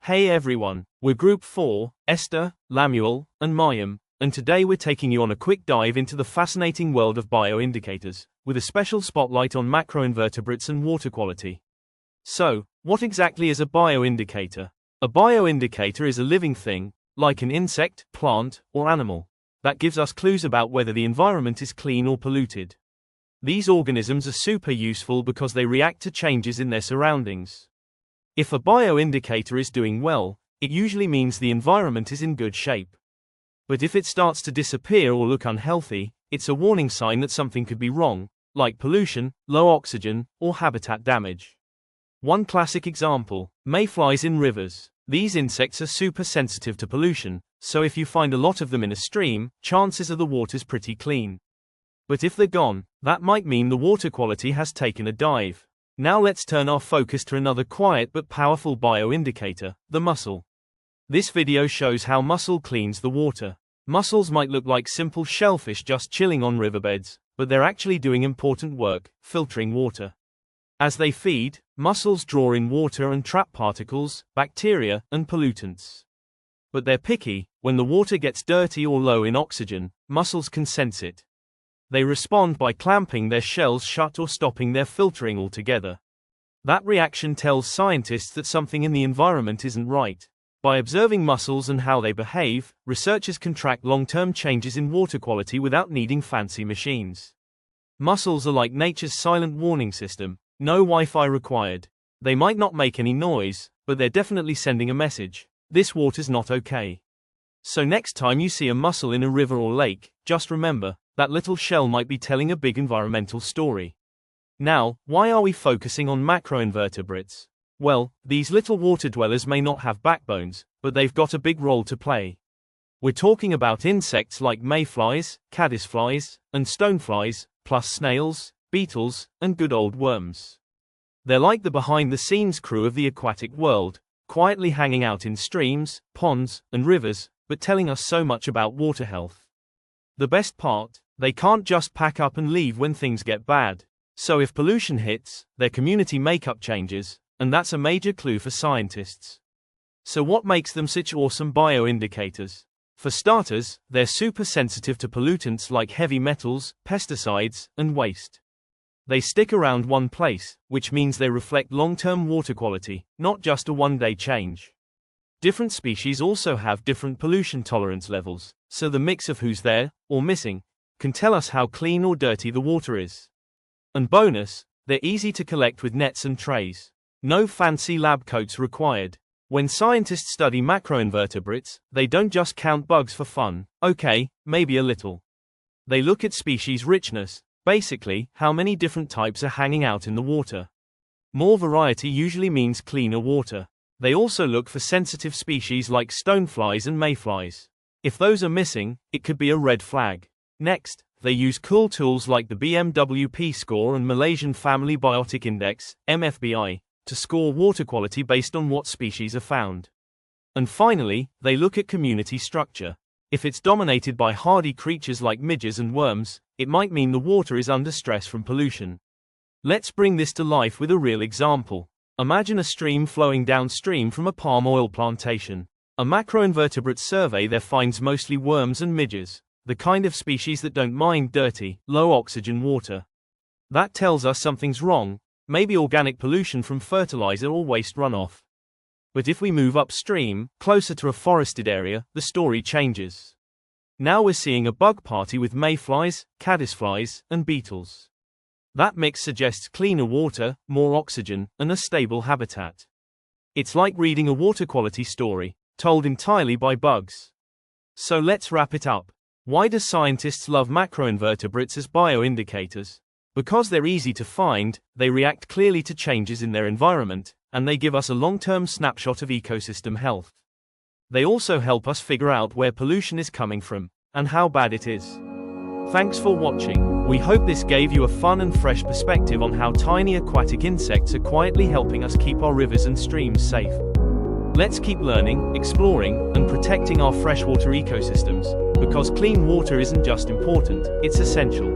Hey everyone, we're Group 4, Esther, Lamuel, and Mayim, and today we're taking you on a quick dive into the fascinating world of bioindicators, with a special spotlight on macroinvertebrates and water quality. So, what exactly is a bioindicator? A bioindicator is a living thing, like an insect, plant, or animal, that gives us clues about whether the environment is clean or polluted. These organisms are super useful because they react to changes in their surroundings. If a bioindicator is doing well, it usually means the environment is in good shape. But if it starts to disappear or look unhealthy, it's a warning sign that something could be wrong, like pollution, low oxygen, or habitat damage. One classic example: mayflies in rivers. These insects are super sensitive to pollution, so if you find a lot of them in a stream, chances are the water's pretty clean. But if they're gone, that might mean the water quality has taken a dive. Now let's turn our focus to another quiet but powerful bioindicator, the mussel. This video shows how mussel cleans the water. Mussels might look like simple shellfish just chilling on riverbeds, but they're actually doing important work, filtering water. As they feed, mussels draw in water and trap particles, bacteria, and pollutants. But they're picky. When the water gets dirty or low in oxygen, mussels can sense it. They respond by clamping their shells shut or stopping their filtering altogether. That reaction tells scientists that something in the environment isn't right. By observing mussels and how they behave, researchers can track long-term changes in water quality without needing fancy machines. Mussels are like nature's silent warning system. No Wi-Fi required. They might not make any noise, but they're definitely sending a message: this water's not okay. So next time you see a mussel in a river or lake, just remember, that little shell might be telling a big environmental story. Now, why are we focusing on macroinvertebrates? Well, these little water dwellers may not have backbones, but they've got a big role to play. We're talking about insects like mayflies, caddisflies, and stoneflies, plus snails, beetles, and good old worms. They're like the behind-the-scenes crew of the aquatic world, quietly hanging out in streams, ponds, and rivers, but telling us so much about water health. The best part, they can't just pack up and leave when things get bad. So if pollution hits, their community makeup changes, and that's a major clue for scientists. So what makes them such awesome bioindicators? For starters, they're super sensitive to pollutants like heavy metals, pesticides, and waste. They stick around one place, which means they reflect long-term water quality, not just a one-day change. Different species also have different pollution tolerance levels, so the mix of who's there, or missing, can tell us how clean or dirty the water is. And bonus, they're easy to collect with nets and trays. No fancy lab coats required. When scientists study macroinvertebrates, they don't just count bugs for fun. Okay, maybe a little. They look at species richness, basically, how many different types are hanging out in the water. More variety usually means cleaner water. They also look for sensitive species like stoneflies and mayflies. If those are missing, it could be a red flag. Next, they use cool tools like the BMWP score and Malaysian Family Biotic Index, MFBI, to score water quality based on what species are found. And finally, they look at community structure. If it's dominated by hardy creatures like midges and worms, it might mean the water is under stress from pollution. Let's bring this to life with a real example. Imagine a stream flowing downstream from a palm oil plantation. A macroinvertebrate survey there finds mostly worms and midges, the kind of species that don't mind dirty, low-oxygen water. That tells us something's wrong, maybe organic pollution from fertilizer or waste runoff. But if we move upstream, closer to a forested area, the story changes. Now we're seeing a bug party with mayflies, caddisflies, and beetles. That mix suggests cleaner water, more oxygen, and a stable habitat. It's like reading a water quality story, told entirely by bugs. So let's wrap it up. Why do scientists love macroinvertebrates as bioindicators? Because they're easy to find, they react clearly to changes in their environment, and they give us a long-term snapshot of ecosystem health. They also help us figure out where pollution is coming from, and how bad it is. Thanks for watching. We hope this gave you a fun and fresh perspective on how tiny aquatic insects are quietly helping us keep our rivers and streams safe. Let's keep learning, exploring, and protecting our freshwater ecosystems, because clean water isn't just important, it's essential.